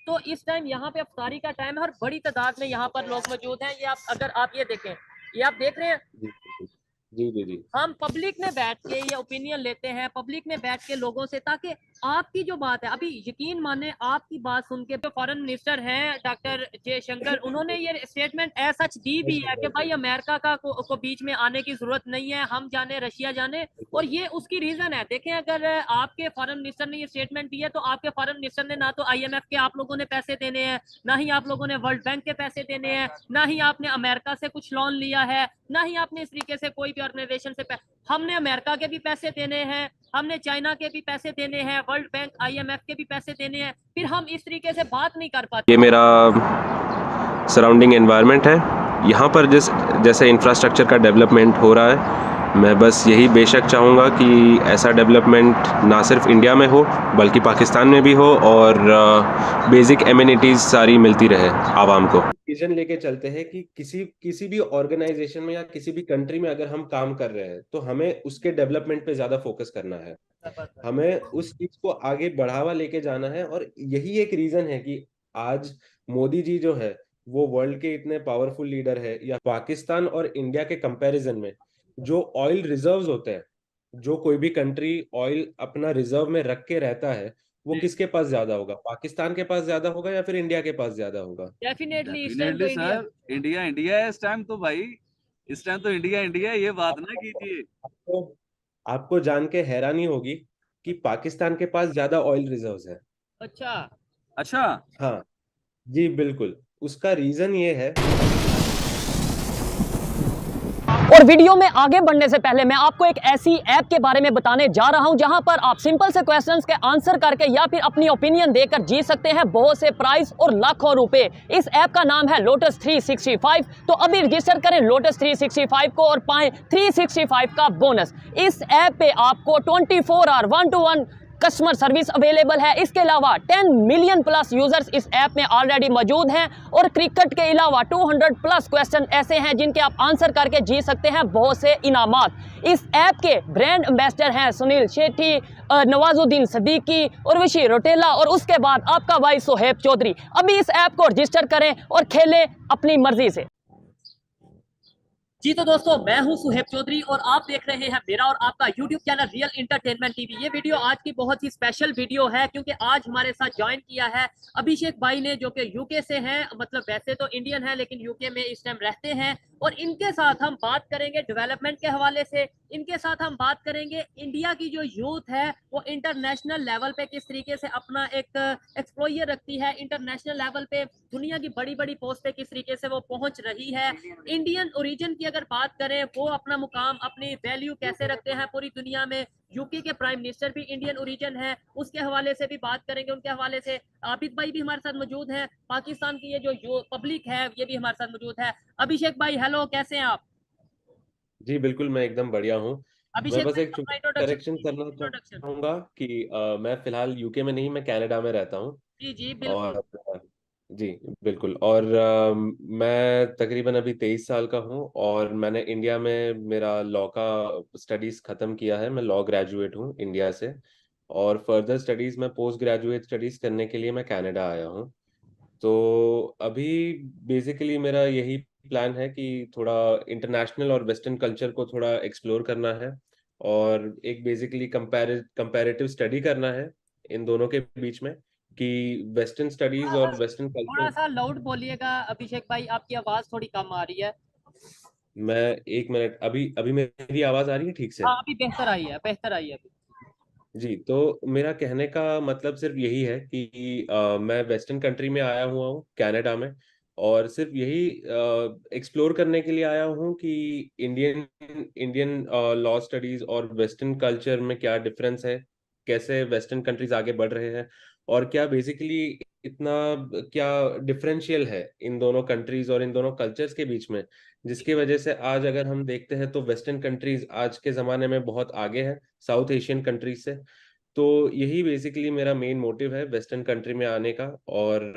तो इस टाइम यहाँ पे अफ्तारी का टाइम है और बड़ी तादाद में यहाँ पर लोग मौजूद हैं। ये आप अगर आप ये देखें, ये आप देख रहे हैं, जी जी जी जी। हम पब्लिक में बैठ के ये ओपिनियन लेते हैं, पब्लिक में बैठ के लोगों से, ताकि आपकी जो बात है, अभी यकीन माने आपकी बात सुन के जो फॉरेन मिनिस्टर हैं डॉक्टर जयशंकर, उन्होंने ये स्टेटमेंट ऐसा दी भी है कि भाई अमेरिका को बीच में आने की जरूरत नहीं है, हम जाने रशिया जाने। और ये उसकी रीजन है। देखें, अगर आपके फॉरेन मिनिस्टर ने ये स्टेटमेंट दी है तो आपके फॉरेन मिनिस्टर ने ना तो IMF के आप लोगों ने पैसे देने हैं, ना ही आप लोगों ने वर्ल्ड बैंक के पैसे देने हैं, ना ही आपने अमेरिका से कुछ लोन लिया है, ना ही आपने इस तरीके से कोई भी ऑर्गेनाइजेशन से हमने अमेरिका के भी पैसे देने हैं, हमने चाइना के भी पैसे देने हैं, वर्ल्ड बैंक IMF के भी पैसे देने हैं, फिर हम इस तरीके से बात नहीं कर पाते। ये मेरा सराउंडिंग एनवायरनमेंट है। यहाँ पर जैसे इंफ्रास्ट्रक्चर का डेवलपमेंट हो रहा है, मैं बस यही बेशक चाहूँगा कि ऐसा डेवलपमेंट ना सिर्फ इंडिया में हो बल्कि पाकिस्तान में भी हो, और बेसिक एमिनिटीज़ सारी मिलती रहे आवाम को। विजन लेके चलते हैं कि किसी भी ऑर्गेनाइजेशन में या किसी भी कंट्री में अगर हम काम कर रहे हैं तो हमें उसके डेवलपमेंट पे ज़्यादा फोकस करना है, हमें उस चीज़ को आगे बढ़ावा लेके जाना है। और यही एक रीज़न है कि आज मोदी जी जो है वो वर्ल्ड के इतने पावरफुल लीडर है। या पाकिस्तान और इंडिया के कंपैरिजन में जो ऑयल रिजर्व्स होते हैं, जो कोई भी कंट्री ऑयल अपना रिजर्व में रख के रहता है, वो किसके पास ज्यादा होगा? पाकिस्तान के पास ज्यादा होगा या फिर इंडिया के पास ज्यादा होगा? Definitely definitely sir, India India है इस टाइम तो भाई, इस टाइम तो इंडिया इंडिया है, ये बात ना कीजिए। आपको आपको जान के हैरानी होगी कि पाकिस्तान के पास ज्यादा ऑयल रिजर्व्स है। अच्छा अच्छा। हाँ जी बिल्कुल। उसका रीजन ये है। और वीडियो में आगे बढ़ने से पहले मैं आपको एक ऐसी ऐप के बारे में बताने जा रहा हूं जहां पर आप सिंपल से क्वेश्चंस के आंसर करके या फिर अपनी ओपिनियन देकर जीत सकते हैं बहुत से प्राइस और लाखों रुपए। इस ऐप का नाम है लोटस 365। तो अभी रजिस्टर करें लोटस 365 को और पाएं 365 का बोनस। इस ऐप पे आपको 24 our 1-to-1 customer service available है। इसके अलावा 10 मिलियन प्लस यूजर्स इस ऐप में ऑलरेडी मौजूद हैं और क्रिकेट के अलावा 200 प्लस क्वेश्चन ऐसे हैं जिनके आप आंसर करके जीत सकते हैं बहुत से इनामात। इस ऐप के ब्रांड एम्बेसडर हैं सुनील शेट्टी, नवाजुद्दीन सिद्दीकी और विशी रोटेला, और उसके बाद आपका भाई सोहेब चौधरी। अभी इस ऐप को रजिस्टर करें और खेलें अपनी मर्जी से। जी तो दोस्तों, मैं हूं सुहेब चौधरी और आप देख रहे हैं मेरा और आपका YouTube channel real entertainment TV. ये वीडियो आज की बहुत ही स्पेशल वीडियो है क्योंकि आज हमारे साथ ज्वाइन किया है अभिषेक भाई ने, जो कि यूके से हैं। मतलब वैसे तो इंडियन है लेकिन यूके में इस टाइम रहते हैं। और इनके साथ हम बात करेंगे डेवलपमेंट के हवाले से। इनके साथ हम बात करेंगे इंडिया की जो यूथ है वो इंटरनेशनल लेवल पे किस तरीके से अपना एक एक्सप्लोजर रखती है, इंटरनेशनल लेवल पे दुनिया की बड़ी बड़ी पोस्ट पे किस तरीके से वो पहुंच रही है। इंडियन ओरिजिन की अगर बात करें, वो अपना मुकाम, अपनी वैल्यू कैसे रखते हैं पूरी दुनिया में। यूके के प्राइम मिनिस्टर भी इंडियन ओरिजिन है, उसके हवाले से भी बात करेंगे। उनके हवाले से आबिद भाई भी हमारे साथ मौजूद है। पाकिस्तान की ये जो पब्लिक है ये भी हमारे साथ मौजूद है। अभिषेक भाई हेलो, कैसे हैं आप? जी बिल्कुल, मैं एकदम बढ़िया हूँ। मैं अभिषेक बस भाई एक अपना छोटा करेक्शन करना इंट्रोडक्शन। चाहूंगा कि मैं फिलहाल यूके में नहीं, मैं कनाडा में रहता हूँ। जी जी बिल्कुल। और जी बिल्कुल। और मैं तकरीबन अभी 23 साल का हूँ और मैंने इंडिया में मेरा लॉ का स्टडीज़ ख़त्म किया है। मैं लॉ ग्रेजुएट हूँ इंडिया से, और फर्दर स्टडीज़ में पोस्ट ग्रेजुएट स्टडीज़ करने के लिए मैं कनाडा आया हूँ। तो अभी बेसिकली मेरा यही प्लान है कि थोड़ा इंटरनेशनल और वेस्टर्न कल्चर को थोड़ा एक्सप्लोर करना है, और एक बेसिकली कंपैरेटिव स्टडी करना है इन दोनों के बीच में, कि वेस्टर्न स्टडीज और वेस्टर्न थोड़ा कल्चर। सा लाउड बोलिएगा अभिषेक भाई, आपकी आवाज थोड़ी कम आ रही है। मैं एक मिनट, अभी अभी मेरी आवाज आ रही है ठीक से? हाँ अभी बेहतर आई है, बेहतर आई है अभी। जी, तो मेरा कहने का मतलब सिर्फ यही है कि मैं वेस्टर्न कंट्री में आया हुआ हूँ, कनाडा में, और सिर्फ यही एक्सप्लोर करने के लिए आया हूँ कि इंडियन इंडियन लॉ स्टडीज और वेस्टर्न कल्चर में क्या डिफरेंस है, कैसे वेस्टर्न कंट्रीज आगे बढ़ रहे हैं, और क्या बेसिकली इतना क्या डिफरेंशियल है इन दोनों कंट्रीज और इन दोनों कल्चर्स के बीच में, जिसकी वजह से आज अगर हम देखते हैं तो वेस्टर्न कंट्रीज आज के ज़माने में बहुत आगे हैं साउथ एशियन कंट्रीज से। तो यही बेसिकली मेरा मेन मोटिव है वेस्टर्न कंट्री में आने का, और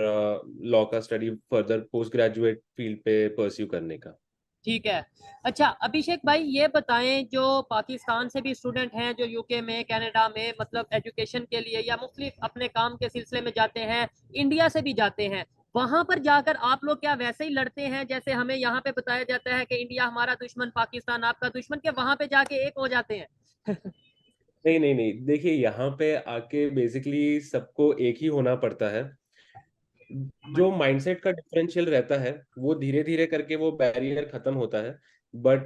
लॉ का study further post graduate field पे परस्यू करने का। ठीक है। अच्छा अभिषेक भाई ये बताएं, जो पाकिस्तान से भी स्टूडेंट हैं जो यूके में कनाडा में मतलब एजुकेशन के लिए या मुख्तलिफ अपने काम के सिलसिले में जाते हैं, इंडिया से भी जाते हैं, वहां पर जाकर आप लोग क्या वैसे ही लड़ते हैं जैसे हमें यहाँ पे बताया जाता है कि इंडिया हमारा दुश्मन पाकिस्तान आपका दुश्मन, के वहां पे जाके एक हो जाते हैं? नहीं नहीं नहीं, देखिए यहाँ पे आके बेसिकली सबको एक ही होना पड़ता है। जो माइंडसेट का डिफरेंशियल रहता है वो धीरे धीरे करके वो बैरियर खत्म होता है। बट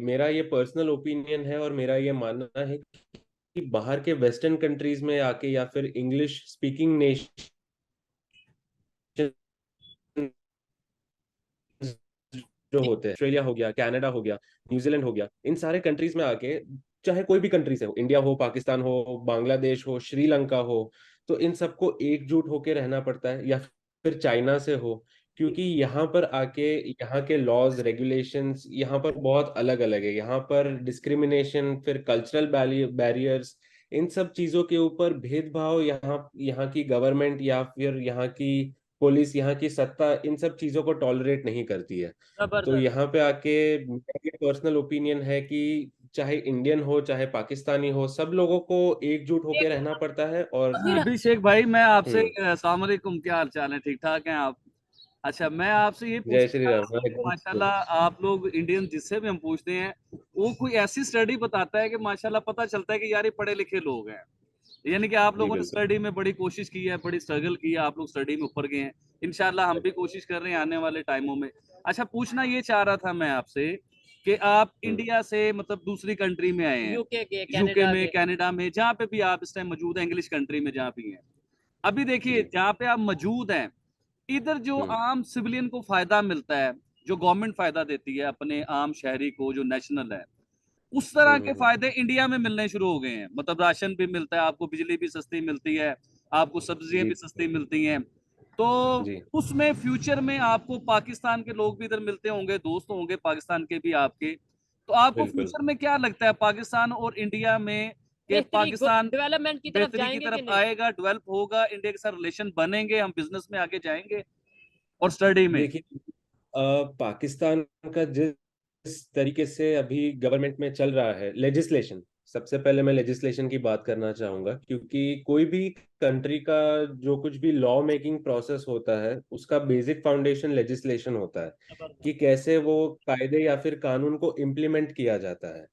मेरा ये पर्सनल ओपिनियन है और मेरा ये मानना है कि बाहर के वेस्टर्न कंट्रीज में आके या फिर इंग्लिश स्पीकिंग नेशन जो होते हैं, ऑस्ट्रेलिया हो गया, कनाडा हो गया, न्यूजीलैंड हो गया, इन सारे कंट्रीज में आके, चाहे कोई भी कंट्री से हो, इंडिया हो, पाकिस्तान हो, बांग्लादेश हो, श्रीलंका हो, तो इन सबको एकजुट होके रहना पड़ता है। या फिर चाइना से हो, क्योंकि यहाँ पर आके यहाँ के लॉज रेगुलेशंस यहाँ पर बहुत अलग अलग है। यहाँ पर डिस्क्रिमिनेशन, फिर कल्चरल बैरियर्स, इन सब चीजों के ऊपर भेदभाव यहाँ यहाँ की गवर्नमेंट या फिर यहाँ की पुलिस, यहाँ की सत्ता इन सब चीजों को टॉलरेट नहीं करती है। तो जबरदस्त। यहाँ पे आके मेरा ये पर्सनल ओपिनियन है कि चाहे इंडियन हो चाहे पाकिस्तानी हो, सब लोगों को एकजुट होके एक रहना पड़ता है। और अभिषेक भाई मैं आपसे हम्म। अस्सलाम वालेकुम, क्या हाल चाल है, ठीक ठाक हैं आप? अच्छा मैं आपसे ये जय श्री पूछना राम, चाह रहा हूँ कि माशाल्लाह आप लोग इंडियन जिससे भी हम पूछते हैं वो कोई ऐसी स्टडी बताता है कि माशाल्लाह पता चलता है कि यार ये पढ़े लिखे लोग हैं। यानी कि आप जी लोगों ने बिल्कुल। स्टडी में बड़ी कोशिश की है, बड़ी स्ट्रगल की है, आप लोग स्टडी में ऊपर गए हैं। इंशाल्लाह हम भी कोशिश कर रहे हैं आने वाले टाइमों में। अच्छा पूछना ये चाह रहा था मैं आपसे कि आप हम्म। इंडिया से मतलब दूसरी कंट्री में आए हैं, यूके के यूके कनाडा में, के। कनाडा में, जहाँ पे भी आप इस टाइम मौजूद हैं, इंग्लिश कंट्री में जहाँ भी हैं। अभी देखिए जी। जहाँ पे आप मौजूद हैं, इधर जो हम्म। आम सिविलियन को फायदा मिलता है, जो गवर्नमेंट फायदा देती है अपने आम शहरी को, जो नेशनल है, उस तरह के हम्म। फायदे इंडिया में मिलने शुरू हो गए हैं। मतलब राशन भी मिलता है आपको, बिजली भी सस्ती मिलती है, आपको सब्जियां जी भी सस्ती मिलती हैं। तो जी उसमें फ्यूचर में आपको पाकिस्तान के लोग भी इधर मिलते होंगे, दोस्त होंगे पाकिस्तान के भी आपके। तो आपको बिल्कुल। फ्यूचर में क्या लगता है पाकिस्तान और इंडिया में, कि बेहतरी पाकिस्तान डेवलपमेंट की तरफ बेहतरी की जाएंगे कि तरफ नहीं? आएगा, डेवलप होगा, इंडिया के साथ रिलेशन बनेंगे, हम बिजनेस में आगे जाएंगे और स्टडी में? देखिए पाकिस्तान का जिस तरीके से अभी गवर्नमेंट में चल रहा है लेजिस्लेशन, सबसे पहले मैं लेजिस्लेशन की बात करना चाहूंगा, क्योंकि कोई भी कंट्री का जो कुछ भी लॉ मेकिंग प्रोसेस होता है उसका बेसिक फाउंडेशन लेजिस्लेशन होता है, कि कैसे वो कायदे या फिर कानून को इम्प्लीमेंट किया जाता है।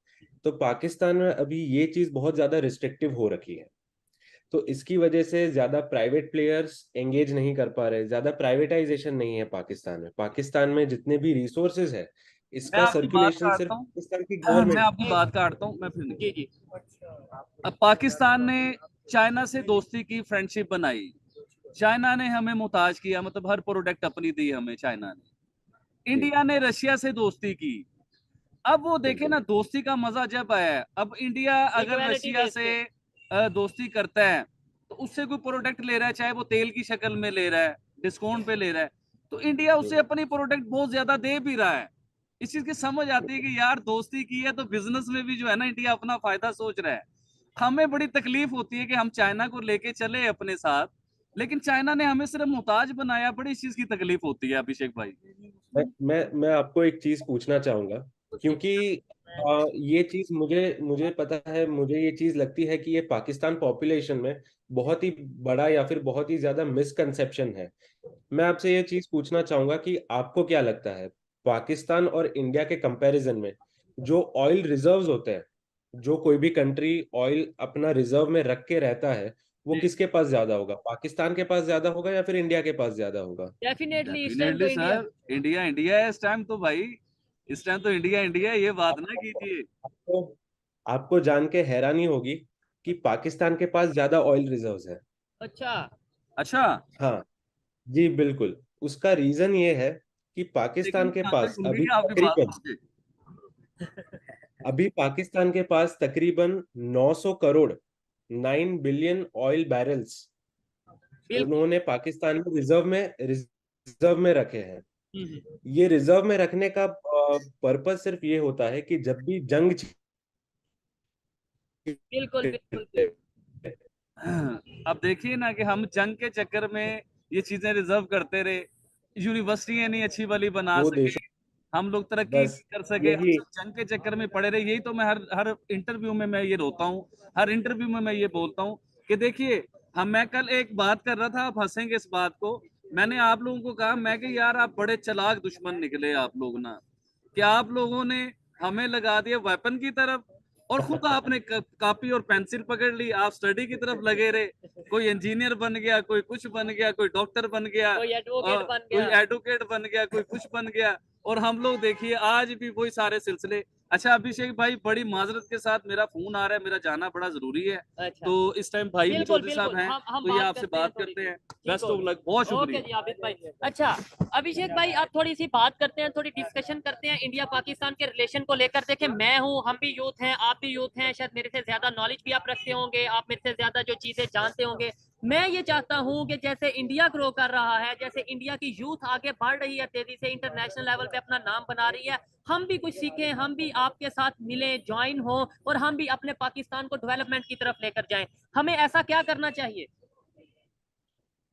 तो पाकिस्तान में अभी ये चीज बहुत ज्यादा रिस्ट्रिक्टिव हो रखी है। तो इसकी वजह से ज्यादा प्राइवेट प्लेयर्स एंगेज नहीं कर पा रहे, ज्यादा प्राइवेटाइजेशन नहीं है पाकिस्तान में। पाकिस्तान में जितने भी रिसोर्सेज है, मैं इसका आपकी बात सर्कुलेशन सिर्फ काटता हूँ पाकिस्तान की मैं गवर्नमेंट। आपकी बात काटता हूँ, मैं फिर नहीं। जी जी। अब पाकिस्तान ने चाइना से दोस्ती की, फ्रेंडशिप बनाई, चाइना ने हमें मुहताज किया, मतलब हर प्रोडक्ट अपनी दी हमें चाइना ने। जी इंडिया ने रशिया से दोस्ती की। अब वो देखे बिल्कुल। ना दोस्ती का मजा जब आया है। अब इंडिया अगर इक्वालिटी रशिया बेस से पे। दोस्ती करता है तो उससे कोई प्रोडक्ट ले रहा है, चाहे वो तेल की शक्ल में ले रहा है, डिस्काउंट पे ले रहा है, तो इंडिया उसे हम्म। अपनी प्रोडक्ट बहुत ज्यादा दे भी रहा है। इस चीज की समझ आती है कि यार दोस्ती की है तो बिजनेस में भी जो है ना इंडिया अपना फायदा सोच रहा है। हमें बड़ी तकलीफ होती है कि हम चाइना को लेके चले अपने साथ, लेकिन चाइना ने हमें सिर्फ मोहताज बनाया, बड़ी इस चीज की तकलीफ होती है अभिषेक भाई। मैं आपको एक चीज पूछना चाहूंगा, क्योंकि ये चीज मुझे मुझे पता है, मुझे ये चीज लगती है कि ये पाकिस्तान पॉपुलेशन में बहुत ही बड़ा या फिर बहुत ही ज्यादा मिसकंसेप्शन है। मैं आपसे ये चीज पूछना चाहूंगा कि आपको क्या लगता है, पाकिस्तान और इंडिया के कंपैरिजन में जो ऑयल रिजर्व्स होते हैं, जो कोई भी कंट्री ऑयल अपना रिजर्व में रख के रहता है, वो जी किसके पास ज्यादा होगा? पाकिस्तान के पास ज्यादा होगा या फिर इंडिया के पास ज्यादा होगा? डेफिनेटली इस टाइम तो definitely India. Sir, India India है इस टाइम तो भाई, इस टाइम तो इंडिया इंडिया है, ये बात ना कीजिए। आपको आपको जान के हैरानी होगी कि पाकिस्तान के पास ज्यादा ऑयल रिजर्व्स है। अच्छा। अच्छा, हाँ जी बिल्कुल। उसका रीजन ये है कि लेकिन पाकिस्तान के मैं आंखें पास खूल अभी गई आपकी बात तकरीबन सुन के। अभी पाकिस्तान के पास तकरीबन 900 करोड़ 9 बिलियन ऑयल बैरल्स बिल्कुल। उन्होंने पाकिस्तान में रिजर्व में रखे हैं। हम्म। ये रिजर्व में रखने का पर्पस सिर्फ ये होता है कि जब भी जंग बिल्कुल बिल्कुल छिड़े, बिल्कुल। अब देखिए ना कि हम जंग के चक्कर में ये चीजें रिजर्व करते रहे, यूनिवर्सिटियां नहीं अच्छी वाली बना दो देशों सके, हम लोग तरक्की बस नहीं कर सके, हम यही। सब जंग के चक्कर में पड़े रहे। यही तो मैं हर हर इंटरव्यू में मैं ये रोता हूँ, हर इंटरव्यू में मैं ये बोलता हूँ कि देखिए, हम मैं कल एक बात कर रहा था, आप हंसेंगे इस बात को। मैंने आप लोगों को कहा, मैं कि यार आप बड़े चालाक दुश्मन निकले आप लोग ना, कि आप लोगों ने हमें लगा दिया वेपन की तरफ, और खुद आपने कॉपी और पेंसिल पकड़ ली, आप स्टडी की तरफ लगे रहे। कोई इंजीनियर बन गया, कोई कुछ बन गया, कोई डॉक्टर बन गया, कोई एडवोकेट बन कोई गया। एडवोकेट बन गया, कोई कुछ बन गया, और हम लोग देखिए आज भी वही सारे सिलसिले। अच्छा अभिषेक भाई, बड़ी माजरत के साथ मेरा फोन आ रहा है, मेरा जाना बड़ा जरूरी है। अच्छा, तो इस टाइम भाई भी बिल्कुल चौधरी साहब बिल्कुल, हैं, हम तो ये बात आपसे करते हैं बात थोड़ी करते सी। हैं। ठीक बेस्ट हो ऑफ लक, बहुत गया। ओके शुक्रिया। जी आबिद भाई। अच्छा अभिषेक भाई, अब थोड़ी सी बात करते हैं, थोड़ी डिस्कशन करते हैं इंडिया पाकिस्तान के रिलेशन को लेकर। देखें, मैं हूँ, हम भी यूथ हैं, आप भी यूथ हैं, शायद मेरे से ज्यादा नॉलेज भी आप रखते होंगे, आप मेरे से ज्यादा जो चीजें जानते होंगे। मैं ये चाहता हूँ कि जैसे इंडिया ग्रो कर रहा है, जैसे इंडिया की यूथ आगे बढ़ रही है तेजी से, इंटरनेशनल लेवल पे अपना नाम बना रही है, हम भी कुछ सीखें, हम भी आपके साथ मिले, ज्वाइन हो, और हम भी अपने पाकिस्तान को डेवलपमेंट की तरफ लेकर जाएं। हमें ऐसा क्या करना चाहिए?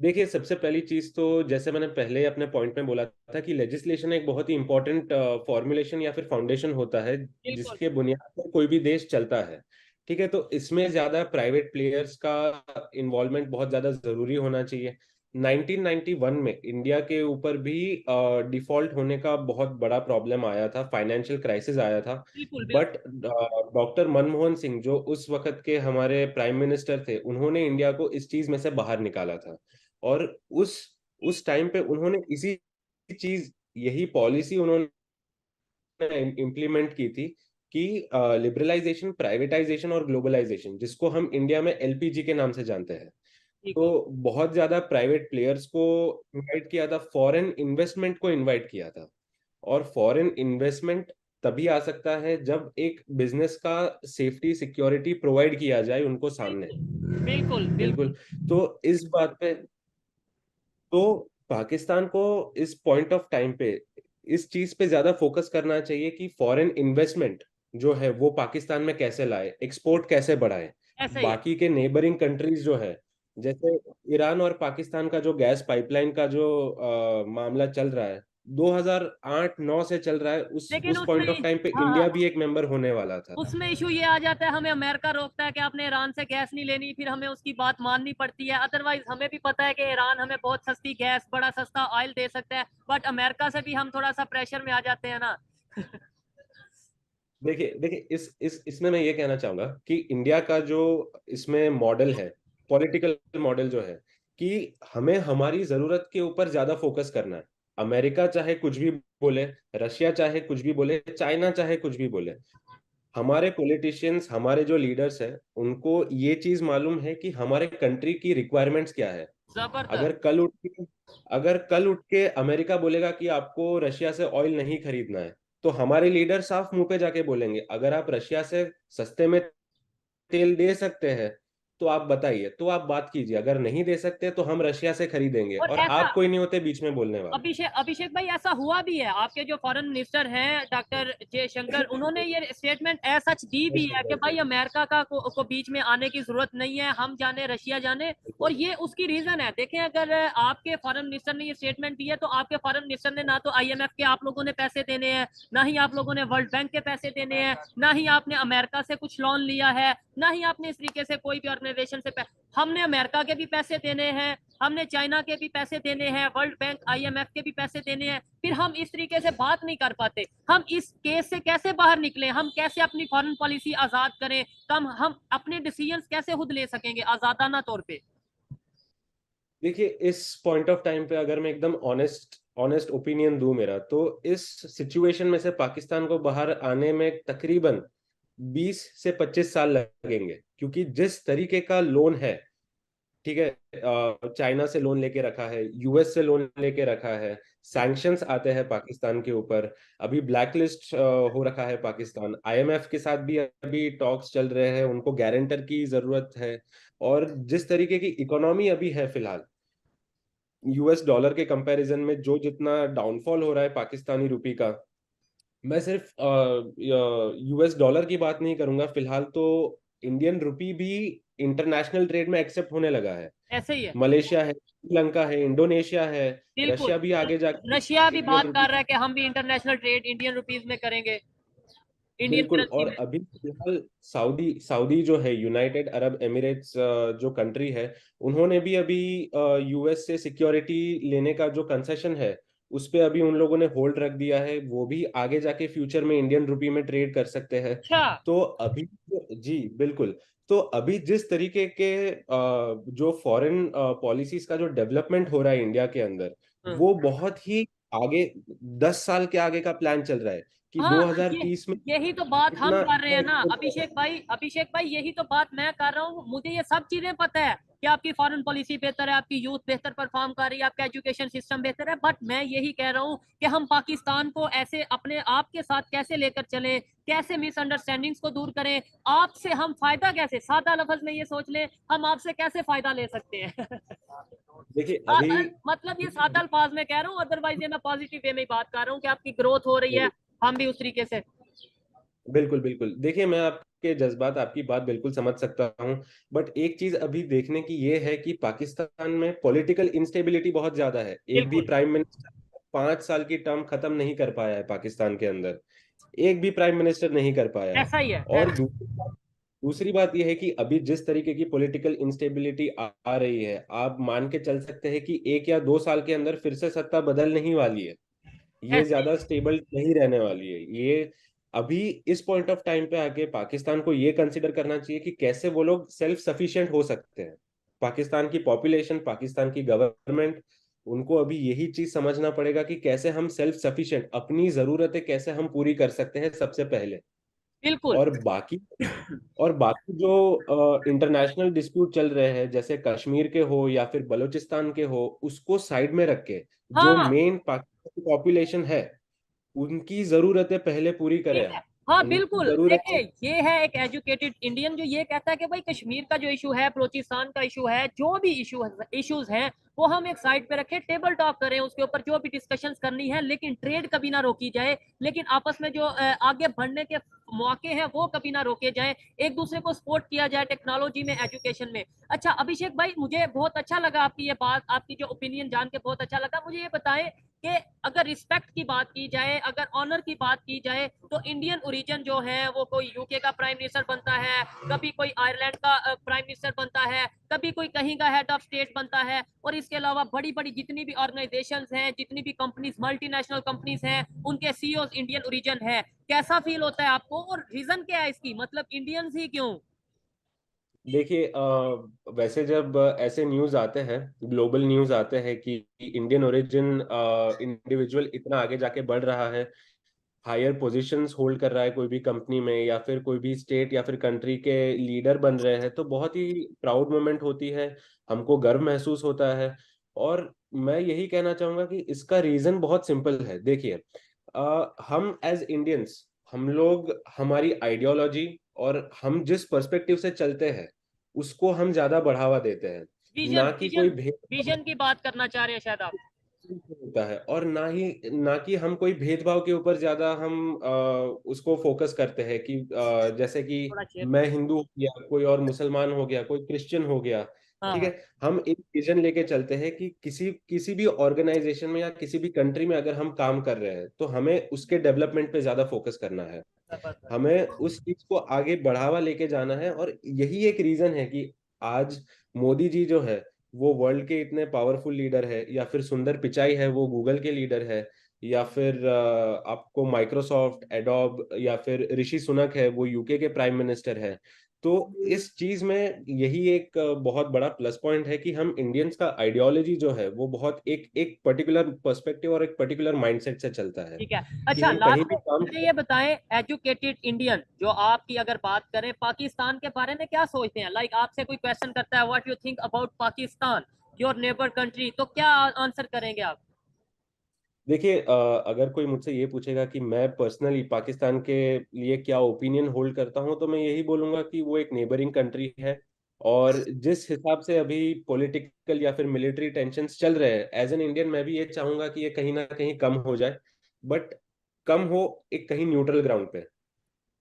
देखिए, सबसे पहली चीज तो जैसे मैंने पहले अपने पॉइंट में बोला था कि लेजिस्लेशन एक बहुत ही इंपॉर्टेंट फॉर्मुलेशन या फिर फाउंडेशन होता है बिल्कुल जिसके बुनियाद पर कोई भी देश चलता है। ठीक है, तो इसमें ज्यादा प्राइवेट प्लेयर्स का इन्वॉल्वमेंट बहुत ज्यादा जरूरी होना चाहिए। 1991 में इंडिया के ऊपर भी डिफॉल्ट होने का बहुत बड़ा प्रॉब्लम आया था, फाइनेंशियल क्राइसिस आया था। बिल्कुल बट बिल्कुल। डॉक्टर मनमोहन सिंह जो उस वक्त के हमारे प्राइम मिनिस्टर थे, उन्होंने इंडिया को इस चीज में से बाहर निकाला था। और उस उस टाइम पे उन्होंने इसी चीज, यही पॉलिसी उन्होंने इम्प्लीमेंट की थी कि लिबरलाइजेशन, प्राइवेटाइजेशन और ग्लोबलाइजेशन, जिसको हम इंडिया में एलपीजी के नाम से जानते हैं। ठीक हो। तो बहुत ज्यादा प्राइवेट प्लेयर्स को इनवाइट किया था, फॉरेन इन्वेस्टमेंट को इनवाइट किया था। और फॉरेन इन्वेस्टमेंट तभी आ सकता है जब एक बिजनेस का सेफ्टी सिक्योरिटी प्रोवाइड किया जाए उनको सामने। बिल्कुल बिल्कुल बिल्कुल। बिल्कुल। तो इस बात पे, तो पाकिस्तान को इस पॉइंट ऑफ टाइम पे इस चीज पे ज्यादा फोकस करना चाहिए कि फॉरेन इन्वेस्टमेंट जो है वो पाकिस्तान में कैसे लाए, एक्सपोर्ट कैसे बढ़ाए। ऐसा ही है। बाकी के नेबरिंग कंट्रीज जो है, जैसे ईरान और पाकिस्तान का जो गैस पाइपलाइन का जो मामला चल रहा है, 2008-9 से चल रहा है। उस लेकिन उस उसमें, पॉइंट ऑफ टाइम पे हाँ इंडिया हाँ, भी एक मेंबर होने वाला था। उसमें इशू ये आ जाता है, हमें अमेरिका रोकता है कि आपने ईरान से गैस नहीं लेनी, फिर हमें उसकी बात माननी पड़ती है। अदरवाइज हमें भी पता है कि ईरान हमें बहुत सस्ती गैस, बड़ा सस्ता ऑयल दे सकता है, बट अमेरिका से भी हम थोड़ा सा प्रेशर में आ जाते हैं ना। देखिए देखिए, इस इसमें मैं ये कहना चाहूंगा कि इंडिया का जो इसमें मॉडल है, पॉलिटिकल मॉडल जो है, कि हमें हमारी जरूरत के ऊपर ज्यादा फोकस करना है। अमेरिका चाहे कुछ भी बोले, रशिया चाहे कुछ भी बोले, चाइना चाहे कुछ भी बोले, हमारे पॉलिटिशियंस, हमारे जो लीडर्स हैं, उनको ये चीज मालूम है कि हमारे कंट्री की रिक्वायरमेंट्स क्या है। अगर जबरदस्त। कल उठ के अगर कल उठ के अमेरिका बोलेगा कि आपको रशिया से ऑयल नहीं खरीदना है, तो हमारे लीडर साफ मुंह पे जाके बोलेंगे, अगर आप रशिया से सस्ते में तेल दे सकते हैं तो आप बताइए, तो आप बात कीजिए। अगर नहीं दे सकते तो हम रशिया से खरीदेंगे, और और ऐसा, आप कोई नहीं होते बीच में बोलने वाले। अभिषेक अभिषेक भाई, ऐसा हुआ भी है। आपके जो फॉरेन मिनिस्टर हैं डॉक्टर जयशंकर, उन्होंने ये स्टेटमेंट ऐसा सच दी भी है कि भाई अमेरिका को बीच में आने की जरूरत नहीं है, हम जाने रशिया जाने। और ये उसकी रीजन है। देखें, अगर आपके फॉरेन मिनिस्टर ने ये स्टेटमेंट दी है, तो आपके फॉरेन मिनिस्टर ने ना तो आईएमएफ के आप लोगों ने पैसे देने हैं, ना ही आप लोगों ने वर्ल्ड बैंक के पैसे देने हैं, ना ही आपने अमेरिका से कुछ लोन लिया है, ना ही आपने इस तरीके से कोई भी ऑर्गेनाइजेशन से हमने अमेरिका के भी पैसे देने हैं, हमने चाइना के भी पैसे देने हैं, वर्ल्ड बैंक आईएमएफ के भी पैसे देने हैं, फिर हम इस तरीके से बात नहीं कर पाते। हम इस केस से कैसे बाहर निकले? हम कैसे अपनी फॉरेन पॉलिसी आजाद करें? हम अपने डिसीजंस कैसे खुद ले सकेंगे आजादाना तौर पे? देखिए, इस पॉइंट ऑफ टाइम पे अगर मैं एकदम ऑनेस्ट ऑनेस्ट ओपिनियन दूं मेरा, तो इस सिचुएशन में से पाकिस्तान को बाहर आने में तकरीबन 20 से 25 साल लगेंगे, क्योंकि जिस तरीके का लोन है, ठीक है, चाइना से लोन लेके रखा है, यूएस से लोन लेके रखा है, सैंक्शंस आते हैं पाकिस्तान के ऊपर, अभी ब्लैक लिस्ट हो रखा है पाकिस्तान, आईएमएफ के साथ भी अभी टॉक्स चल रहे हैं, उनको गारंटर की जरूरत है। और जिस तरीके की इकोनॉमी अभी है फिलहाल, यूएस डॉलर के कंपैरिजन में जो जितना डाउनफॉल हो रहा है पाकिस्तानी रुपी का, मैं सिर्फ यूएस डॉलर की बात नहीं करूंगा फिलहाल, तो इंडियन रुपी भी इंटरनेशनल ट्रेड में एक्सेप्ट होने लगा है। ऐसे ही है। मलेशिया है, श्रीलंका है, इंडोनेशिया है, बिल्कुल। रशिया भी आगे जाके रशिया भी इंडियन बात रुपी। कर रहा है कि हम भी इंटरनेशनल ट्रेड इंडियन रुपीज में करेंगे, इंडियन बिल्कुल। करेंसी और में। अभी फिलहाल सऊदी सऊदी जो है, यूनाइटेड अरब एमिरेट्स जो कंट्री है, उन्होंने भी अभी यूएस से सिक्योरिटी लेने का जो कंसेशन है, उस पे अभी उन लोगों ने होल्ड रख दिया है। वो भी आगे जाके फ्यूचर में इंडियन रुपी में ट्रेड कर सकते हैं। अच्छा। तो अभी जी बिल्कुल। तो अभी जिस तरीके के जो फॉरेन पॉलिसीज का जो डेवलपमेंट हो रहा है इंडिया के अंदर, हम्म। वो बहुत ही आगे, 10 साल के आगे का प्लान चल रहा है कि हाँ, ये 2030 में यही तो बात हम इतना कर रहे हैं ना इतना। अभिषेक भाई। अभिषेक भाई, यही तो बात मैं कर रहा हूँ। मुझे ये सब चीजें पता है कि आपकी फॉरेन पॉलिसी बेहतर है, आपकी यूथ बेहतर परफॉर्म कर रही है, आपका एजुकेशन सिस्टम बेहतर है, बट मैं यही कह रहा हूँ कि हम पाकिस्तान को ऐसे अपने आप के साथ कैसे लेकर चलें, कैसे मिसअंडरस्टैंडिंग्स को दूर करें। आपसे हम फायदा कैसे, सादा लफ्ज में ये सोच लें, हम आपसे कैसे फायदा ले सकते हैं। देखिए अभी मतलब ये सादा अल्फाज में कह रहा हूँ, अदरवाइज ये मैं पॉजिटिव वे में बात कर रहा हूँ कि आपकी ग्रोथ हो रही है, हम भी उस तरीके से। बिल्कुल बिल्कुल। देखिए मैं आपके जज्बात, आपकी बात बिल्कुल समझ सकता हूँ। बट एक चीज अभी देखने की ये है कि पाकिस्तान में पॉलिटिकल इंस्टेबिलिटी बहुत ज्यादा है। एक भी बिल्कुल। प्राइम मिनिस्टर 5 साल की टर्म खत्म नहीं कर पाया है पाकिस्तान के अंदर। एक भी प्राइम मिनिस्टर नहीं कर पाया है। ऐसा ही है, और ऐसा। दूसरी बात यह है कि अभी जिस तरीके की पॉलिटिकल इंस्टेबिलिटी आ रही है, आप मान के चल सकते हैं कि 1 या 2 साल के अंदर फिर से सत्ता बदल नहीं वाली है। ये ऐसे ही। ज्यादा स्टेबल नहीं रहने वाली है ये। अभी इस पॉइंट ऑफ टाइम पे आके पाकिस्तान को ये कंसिडर करना चाहिए कि कैसे वो लोग सेल्फ सफिशिएंट हो सकते हैं। पाकिस्तान की पॉपुलेशन, पाकिस्तान की गवर्नमेंट, उनको अभी यही चीज समझना पड़ेगा कि कैसे हम सेल्फ सफिशिएंट, अपनी जरूरतें कैसे हम पूरी कर सकते हैं सबसे पहले। बिल्कुल। और बाकी और बाकी जो इंटरनेशनल डिस्प्यूट चल रहे हैं, जैसे कश्मीर के हो या फिर बलूचिस्तान के हो, उसको साइड में रख के जो हाँ, मेन पाकिस्तान की पॉपुलेशन है, उनकी जरूरतें पहले पूरी ये करें है। हम। हाँ उनकी बिल्कुल, जरूरतें। देखिए ये है एक एजुकेटेड इंडियन जो ये कहता है कि भाई कश्मीर का जो इशू है, बलोचिस्तान का इशू है, जो भी इश्यूज हैं, वो हम एक साइड पे रखें, टेबल टॉक करें उसके ऊपर, जो भी डिस्कशंस करनी है, लेकिन ट्रेड कभी ना रोकी जाए, लेकिन आपस में जो आगे बढ़ने के मौके हैं वो कभी ना रोके जाए, एक दूसरे को सपोर्ट किया जाए टेक्नोलॉजी में, एजुकेशन में। अच्छा अभिषेक भाई, मुझे बहुत अच्छा लगा आपकी ये बात, आपकी जो ओपिनियन जान के बहुत अच्छा लगा। मुझे ये बताएं कि अगर रिस्पेक्ट की बात की जाए, अगर ऑनर की बात की जाए, तो इंडियन ओरिजिन जो है वो कोई यूके का प्राइम मिनिस्टर बनता है, कभी कोई आयरलैंड का प्राइम मिनिस्टर बनता है, कभी कोई कहीं का हेड ऑफ स्टेट बनता है, और इसके अलावा बड़ी बड़ी जितनी भी ऑर्गेनाइजेशंस हैं, जितनी भी कंपनीज, मल्टीनेशनल कंपनीज हैं, उनके सीईओ इंडियन ओरिजिन है। कैसा फील होता है आपको, और रीजन क्या है इसकी, मतलब इंडियंस ही क्यों? देखिए वैसे जब ऐसे न्यूज आते हैं, ग्लोबल न्यूज आते हैं कि इंडियन ओरिजिन इंडिविजुअल इतना आगे जाके बढ़ रहा है, हायर पोजीशंस होल्ड कर रहा है कोई भी कंपनी में, या फिर कोई भी स्टेट या फिर कंट्री के लीडर बन रहे हैं, तो बहुत ही प्राउड मोमेंट होती है। हमको गर्व महसूस होता है। और मैं यही कहना चाहूंगा कि इसका रीजन बहुत सिंपल है। देखिए हम एज इंडियंस, हम लोग, हमारी आइडियोलॉजी और हम जिस पर्सपेक्टिव से चलते हैं, उसको हम ज्यादा बढ़ावा देते हैं। विजन, ना कि कोई विजन, भेदभाव विजन की बात करना चाह रहे हैं शायद आप। होता है, और ना कि हम कोई भेदभाव के ऊपर ज्यादा हम उसको फोकस करते हैं कि जैसे कि थोड़ा शेयर। मैं हिंदू हो गया, कोई और मुसलमान हो गया, कोई क्रिश्चियन हो गया। हाँ ठीक हाँ। है। हम एक विजन लेके चलते हैं कि किसी किसी भी ऑर्गेनाइजेशन में या किसी भी कंट्री में अगर हम काम कर रहे हैं, तो हमें उसके डेवलपमेंट पे ज्यादा फोकस करना है। हमें उस चीज को आगे बढ़ावा लेके जाना है। और यही एक रीजन है कि आज मोदी जी जो है, वो वर्ल्ड के इतने पावरफुल लीडर है, या फिर सुंदर पिचाई है, वो गूगल के लीडर है, या फिर आपको माइक्रोसॉफ्ट, एडोब, या फिर ऋषि सुनक है, वो यूके के प्राइम मिनिस्टर है। तो इस चीज में यही एक बहुत बड़ा प्लस पॉइंट है कि हम इंडियंस का आइडियोलॉजी जो है, वो बहुत एक एक पर्टिकुलर पर्सपेक्टिव और एक पर्टिकुलर माइंडसेट से चलता है ठीक है। कि अच्छा हम कहीं लास्ट भी में काम। मुझे ये बताएं, एजुकेटेड इंडियन जो आपकी अगर बात करें, पाकिस्तान के बारे में क्या सोचते हैं? लाइक आपसे कोई क्वेश्चन करता है, what you think about Pakistan, your neighbour country, तो क्या आंसर करेंगे आप? देखिए अगर कोई मुझसे ये पूछेगा कि मैं पर्सनली पाकिस्तान के लिए क्या ओपिनियन होल्ड करता हूं, तो मैं यही बोलूंगा कि वो एक नेबरिंग कंट्री है। और जिस हिसाब से अभी पॉलिटिकल या फिर मिलिट्री टेंशन्स चल रहे हैं, एज एन इंडियन मैं भी ये चाहूंगा कि ये कहीं ना कहीं कम हो जाए। बट कम हो एक कहीं न्यूट्रल ग्राउंड पे।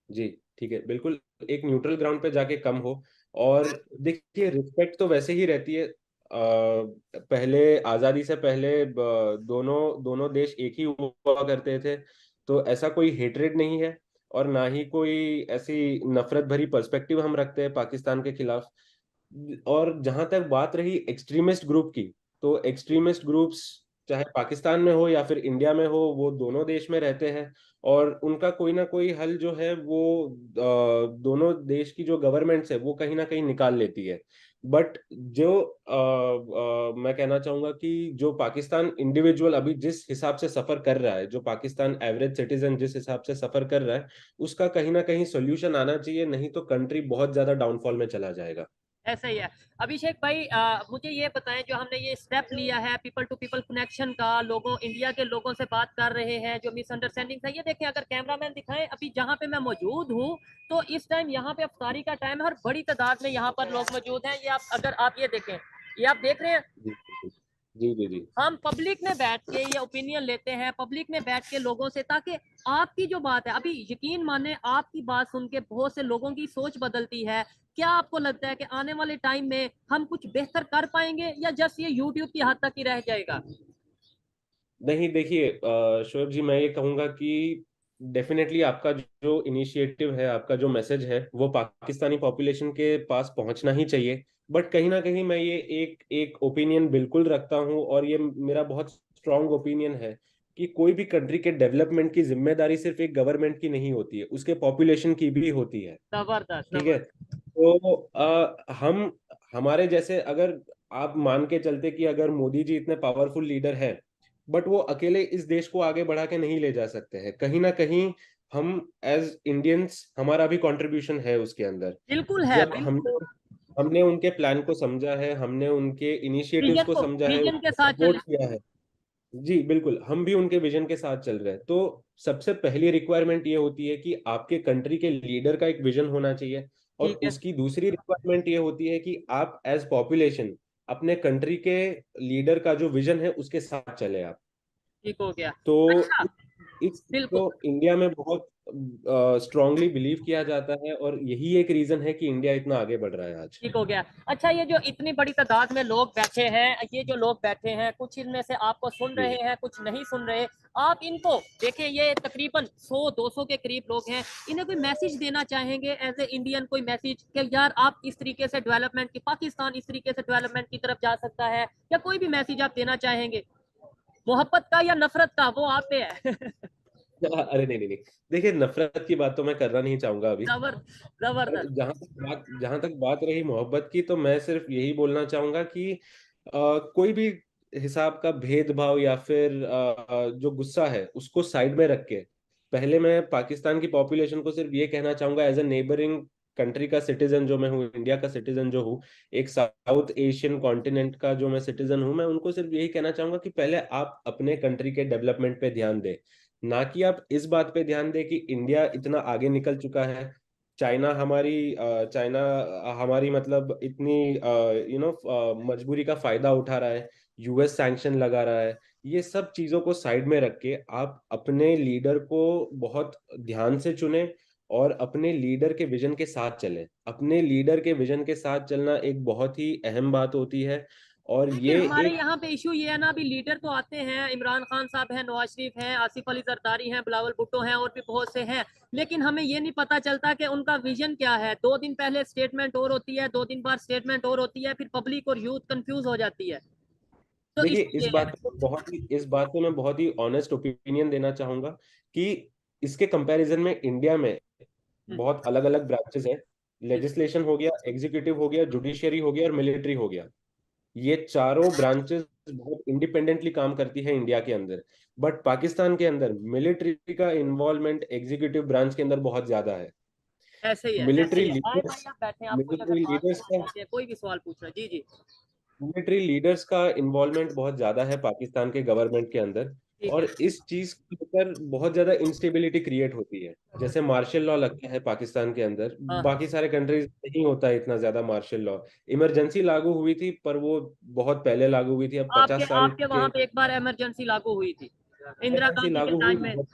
जी ठीक है, बिल्कुल एक न्यूट्रल ग्राउंड पे जाके कम हो। और देखिए रिस्पेक्ट तो वैसे ही रहती है। पहले आजादी से पहले दोनों दोनों देश एक ही हुआ करते थे, तो ऐसा कोई हेट्रेड नहीं है और ना ही कोई ऐसी नफरत भरी पर्सपेक्टिव हम रखते हैं पाकिस्तान के खिलाफ। और जहां तक बात रही एक्सट्रीमिस्ट ग्रुप की, तो एक्सट्रीमिस्ट ग्रुप्स चाहे पाकिस्तान में हो या फिर इंडिया में हो, वो दोनों देश में रहते हैं और उनका कोई ना कोई हल जो है वो दोनों देश की जो गवर्नमेंट्स है वो कहीं ना कहीं निकाल लेती है। बट जो मैं कहना चाहूंगा कि जो पाकिस्तान इंडिविजुअल अभी जिस हिसाब से सफर कर रहा है, जो पाकिस्तान एवरेज सिटीजन जिस हिसाब से सफर कर रहा है, उसका कहीं ना कहीं सोल्यूशन आना चाहिए, नहीं तो कंट्री बहुत ज्यादा डाउनफॉल में चला जाएगा। ऐसा ही है। अभिषेक भाई, मुझे ये बताएं, जो हमने ये स्टेप लिया है पीपल टू पीपल कनेक्शन का, लोगों इंडिया के लोगों से बात कर रहे हैं, जो मिसअंडरस्टैंडिंग है, ये देखें, अगर कैमरामैन दिखाएं, अभी जहां पे मैं मौजूद हूं, तो इस टाइम यहाँ पे अफ्तारी का टाइम है और बड़ी तादाद में यहाँ पर लोग मौजूद हैं। ये आप, अगर आप ये देखें, ये आप देख रहे हैं, जी जी जी जी। हम पब्लिक में बैठ के ये ओपिनियन लेते हैं, पब्लिक में बैठ के लोगों से, ताकि आपकी जो बात है, अभी यकीन माने आपकी बात सुन के बहुत से लोगों की सोच बदलती है। क्या आपको लगता है कि आने वाले टाइम में हम कुछ बेहतर कर पाएंगे, या जस्ट ये यूट्यूब की हद तक ही रह जाएगा? नहीं, देखिए शोएब जी, मैं ये कहूंगा कि डेफिनेटली आपका जो इनिशिएटिव है, आपका जो मैसेज है, वो पाकिस्तानी पॉपुलेशन के पास पहुंचना ही चाहिए। बट कहीं ना कहीं मैं ये एक एक ओपिनियन बिल्कुल रखता हूं और ये मेरा बहुत स्ट्रांग ओपिनियन है कि कोई भी कंट्री के डेवलपमेंट की जिम्मेदारी सिर्फ एक गवर्नमेंट की नहीं होती है, उसके पॉपुलेशन की भी होती है। जबरदस्त, ठीक है, जबरदस्त। तो हम हमारे जैसे, अगर आप मान के चलते कि अगर मोदी जी इतने पावरफुल लीडर हैं, बट वो अकेले इस देश को आगे बढ़ा के नहीं ले जा सकते हैं, कहीं ना कहीं हम एज इंडियंस, हमारा भी कंट्रीब्यूशन है उसके अंदर। बिल्कुल है, जब हमने बिल्कुल। हमने उनके प्लान को समझा है, हमने उनके इनिशिएटिव्स विजन को को, समझा है, विजन के उनको साथ चले। सपोर्ट किया है। जी बिल्कुल, हम भी उनके विजन के साथ चल रहे हैं। तो सबसे पहली रिक्वायरमेंट ये होती है कि आपके कंट्री के लीडर का एक विजन होना चाहिए, और ठीक है। उसकी दूसरी रिक्वायरमेंट ये होती है कि आप एज पॉपुलेशन अपने कंट्री के लीडर का जो विजन है उसके साथ चले आप। ठीक हो गया। तो अच्छा। इस चीज बिल्कुल। को इंडिया में बहुत स्ट्रांगली बिलीव किया जाता है, और यही एक रीजन है कि इंडिया इतना आगे बढ़ रहा है आज। ठीक हो गया। अच्छा, ये जो इतनी बड़ी तादाद में लोग बैठे हैं, ये जो लोग बैठे हैं, कुछ इनमें से आपको सुन जी। रहे हैं, कुछ नहीं सुन रहे। आप इनको देखें, ये तकरीबन 100-200 के करीब लोग हैं। इन्हें कोई मैसेज देना चाहेंगे एज ए इंडियन, कोई मैसेज कि यार आप इस तरीके से डेवलपमेंट की, पाकिस्तान इस तरीके से डेवलपमेंट की तरफ जा सकता है, या कोई भी मैसेज आप देना चाहेंगे, मोहब्बत का या नफरत का, वो आप पे है। अरे नहीं नहीं नहीं, देखिए नफरत की बात तो मैं करना नहीं चाहूंगा अभी। बट जबरदस्त। जहां तक बात रही मोहब्बत की, तो मैं सिर्फ यही बोलना चाहूंगा कि कोई भी हिसाब का भेदभाव या फिर जो गुस्सा है उसको साइड में रख के, पहले मैं पाकिस्तान की पॉपुलेशन को सिर्फ ये कहना चाहूंगा, एज ए नेबरिंग कंट्री का सिटीजन जो मैं हूँ, इंडिया का सिटीजन जो हूँ, एक साउथ एशियन कॉन्टिनेंट का जो मैं सिटीजन हूँ, मैं उनको सिर्फ यही कहना चाहूंगा कि पहले आप अपने कंट्री के डेवलपमेंट पे ध्यान दें। ना कि आप इस बात पे ध्यान दें कि इंडिया इतना आगे निकल चुका है, चाइना हमारी मतलब इतनी मजबूरी का फायदा उठा रहा है, यूएस सैंक्शन लगा रहा है। ये सब चीजों को साइड में रख के आप अपने लीडर को बहुत ध्यान से चुने और अपने लीडर के विजन के साथ चलें। अपने लीडर के विजन के साथ चलना एक बहुत ही अहम बात होती है, और लेकिन ये हमारे एक यहाँ पे इशू ये है ना, अभी लीडर तो आते हैं, इमरान खान साहब हैं, नवाज शरीफ हैं, आसिफ अली जरदारी हैं, बिलावल भुट्टो हैं, और भी बहुत से हैं। लेकिन हमें ये नहीं पता चलता कि उनका विजन क्या है। 2 दिन पहले स्टेटमेंट और होती है, 2 दिन बाद स्टेटमेंट और होती है, फिर पब्लिक और यूथ कंफ्यूज हो जाती है। तो देखिए, इशू ये है। इस बात पे मैं बहुत ही ऑनेस्ट ओपिनियन देना चाहूंगा कि इसके कंपैरिजन में इंडिया में हम्म, बहुत अलग अलग ब्रांचेस हैं। हम्म, लेजिस्लेशन हो गया, एग्जीक्यूटिव हो गया, जुडिशियरी हो गया और मिलिट्री हो गया। ये चारों ब्रांचेस बहुत इंडिपेंडेंटली काम करती है इंडिया के अंदर। बट पाकिस्तान के अंदर मिलिट्री का इन्वॉल्वमेंट एग्जीक्यूटिव ब्रांच के अंदर बहुत ज्यादा है। ऐसे ही है, ऐसे मिलिट्री ही है। आए लीडर्स भाई, आप बैठे हैं, आप कोई अगर मिलिट्री बात लीडर्स करना का चाहते हैं, कोई भी सवाल पूछ रहे हैं। जी जी। मिलिट्री लीडर्स का इन्वॉल्वमेंट बहुत ज्यादा है पाकिस्तान के गवर्नमेंट के अंदर। ठीक और है। इस चीज के ऊपर बहुत ज्यादा इंस्टेबिलिटी क्रिएट होती है। जैसे मार्शल लॉ लगता है पाकिस्तान के अंदर, हाँ हाँ। बाकी सारे कंट्रीज नहीं होता है इतना ज्यादा मार्शल लॉ। इमरजेंसी लागू हुई थी, पर वो बहुत पहले लागू हुई थी, अब आपके 50 साल आपके के वहां पे एक बार इमरजेंसी लागू हुई थी, इंदिरा इमरजेंसी गांधी के लागू टाइम हुई। में।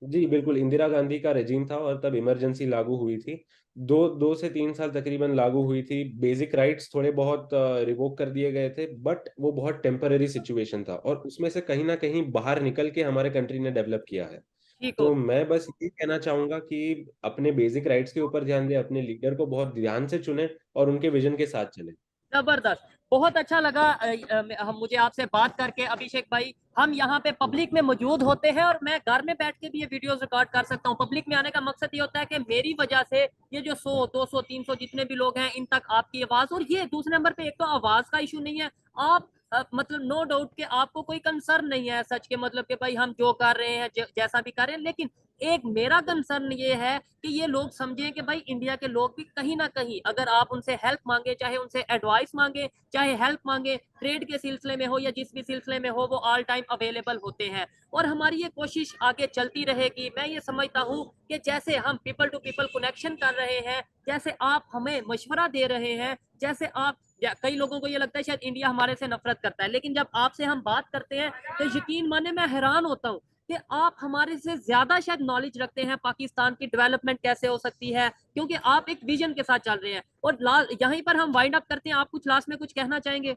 जी बिल्कुल, इंदिरा गांधी का रेजीम था और तब इमरजेंसी लागू हुई थी। दो से 3 साल तकरीबन लागू हुई थी। बेसिक राइट्स थोड़े बहुत रिवोक कर दिए गए थे, बट वो बहुत टेम्पररी सिचुएशन था और उसमें से कहीं ना कहीं बाहर निकल के हमारे कंट्री ने डेवलप किया है। ठीक हो तो मैं बस ये कहना चाहूंगा कि अपने बेसिक राइट्स के ऊपर ध्यान दें, अपने लीडर को बहुत ध्यान से चुने और उनके विजन के साथ चले। जबरदस्त, बहुत अच्छा लगा मुझे आपसे बात करके अभिषेक भाई। हम यहाँ पे पब्लिक में मौजूद होते हैं और मैं घर में बैठ के भी ये वीडियोस रिकॉर्ड कर सकता हूँ। पब्लिक में आने का मकसद ये होता है कि मेरी वजह से ये जो 100 200 300 जितने भी लोग हैं इन तक आपकी आवाज, और ये दूसरे नंबर पे एक तो आवाज का इशू नहीं है। आप मतलब नो डाउट कि आपको कोई कंसर्न नहीं है सच के मतलब कि भाई हम जो कर रहे हैं जैसा भी कर रहे हैं, लेकिन एक मेरा कंसर्न ये है कि ये लोग समझें कि भाई इंडिया के लोग भी कहीं ना कहीं अगर आप उनसे हेल्प मांगे, चाहे उनसे एडवाइस मांगे, चाहे हेल्प मांगे, ट्रेड के सिलसिले में हो या जिस भी सिलसिले में हो, वो ऑल टाइम अवेलेबल होते हैं। और हमारी ये कोशिश आगे चलती रहेगी। मैं ये समझता हूँ कि जैसे हम पीपल टू पीपल कनेक्शन कर रहे हैं, जैसे आप हमें मशवरा दे रहे हैं, जैसे आप कई लोगों को ये लगता है शायद इंडिया हमारे से नफरत करता है, लेकिन जब आपसे हम बात करते हैं तो यकीन माने मैं हैरान होता हूँ कि आप हमारे से ज्यादा शायद नॉलेज रखते हैं पाकिस्तान की डेवलपमेंट कैसे हो सकती है, क्योंकि आप एक विजन के साथ चल रहे हैं। और यहीं पर हम वाइंड अप करते हैं। आप कुछ लास्ट में कुछ कहना चाहेंगे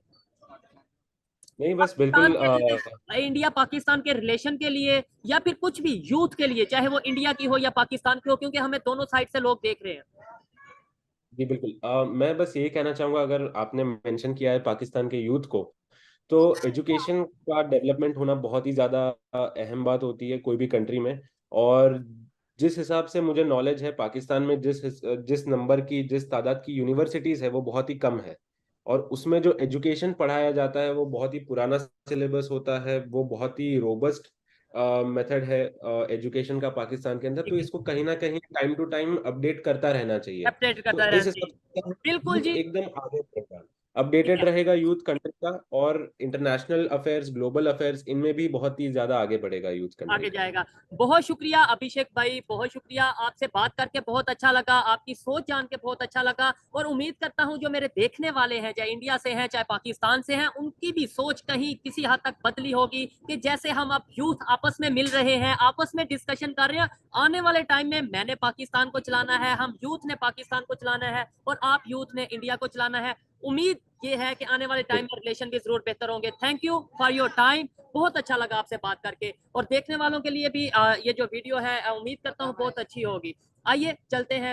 नहीं, बस पाकिस्तान बिल्कुल के लिए, इंडिया पाकिस्तान के रिलेशन के लिए, या फिर कुछ भी यूथ के लिए, चाहे वो इंडिया की हो या पाकिस्तान की हो, क्योंकि हमें दोनों साइड से लोग देख रहे हैं। जी बिल्कुल। मैं बस ये कहना चाहूंगा, अगर आपने मेंशन किया है पाकिस्तान के यूथ को, तो एजुकेशन का डेवलपमेंट होना बहुत ही ज़्यादा अहम बात होती है कोई भी कंट्री में। और जिस हिसाब से मुझे नॉलेज है, पाकिस्तान में जिस नंबर की, जिस तादाद की यूनिवर्सिटीज़ है वो बहुत ही कम है। और उसमें जो एजुकेशन पढ़ाया जाता है वो बहुत ही पुराना सिलेबस होता है, वो बहुत ही रोबस्ट मेथड है एजुकेशन का पाकिस्तान के अंदर। तो इसको कहीं ना कहीं टाइम टू टाइम अपडेट करता रहना चाहिए। अपडेट तो करता इस रहना हिसाब चाहिए। से बिल्कुल यूथ जी। एकदम आगे रहेगा, ठीक अपडेटेड है, रहेगा यूथ कंट्री का। और इंटरनेशनल अफेयर्स, ग्लोबल अफेयर्स, इनमें भी बहुत ही ज्यादा आगे बढ़ेगा यूथ कंट्री आगे का। जाएगा। बहुत शुक्रिया अभिषेक भाई, बहुत शुक्रिया। आपसे बात करके बहुत अच्छा लगा, आपकी सोच जान के बहुत अच्छा लगा। और उम्मीद करता हूं जो मेरे देखने वाले हैं, चाहे इंडिया से हैं चाहे पाकिस्तान से हैं, उनकी भी सोच कहीं किसी हद तक बदली होगी कि जैसे हम अब यूथ आपस में मिल रहे हैं, आपस में डिस्कशन कर रहे हैं। आने वाले टाइम में मैंने पाकिस्तान को चलाना है, हम यूथ ने पाकिस्तान को चलाना है, और आप यूथ ने इंडिया को चलाना है। उम्मीद ये है कि आने वाले टाइम में रिलेशन भी जरूर बेहतर होंगे। Thank you for your time. बहुत अच्छा लगा आपसे बात करके, और देखने वालों के लिए भी ये जो वीडियो है उम्मीद करता हूँ बहुत अच्छी होगी। आइए चलते हैं।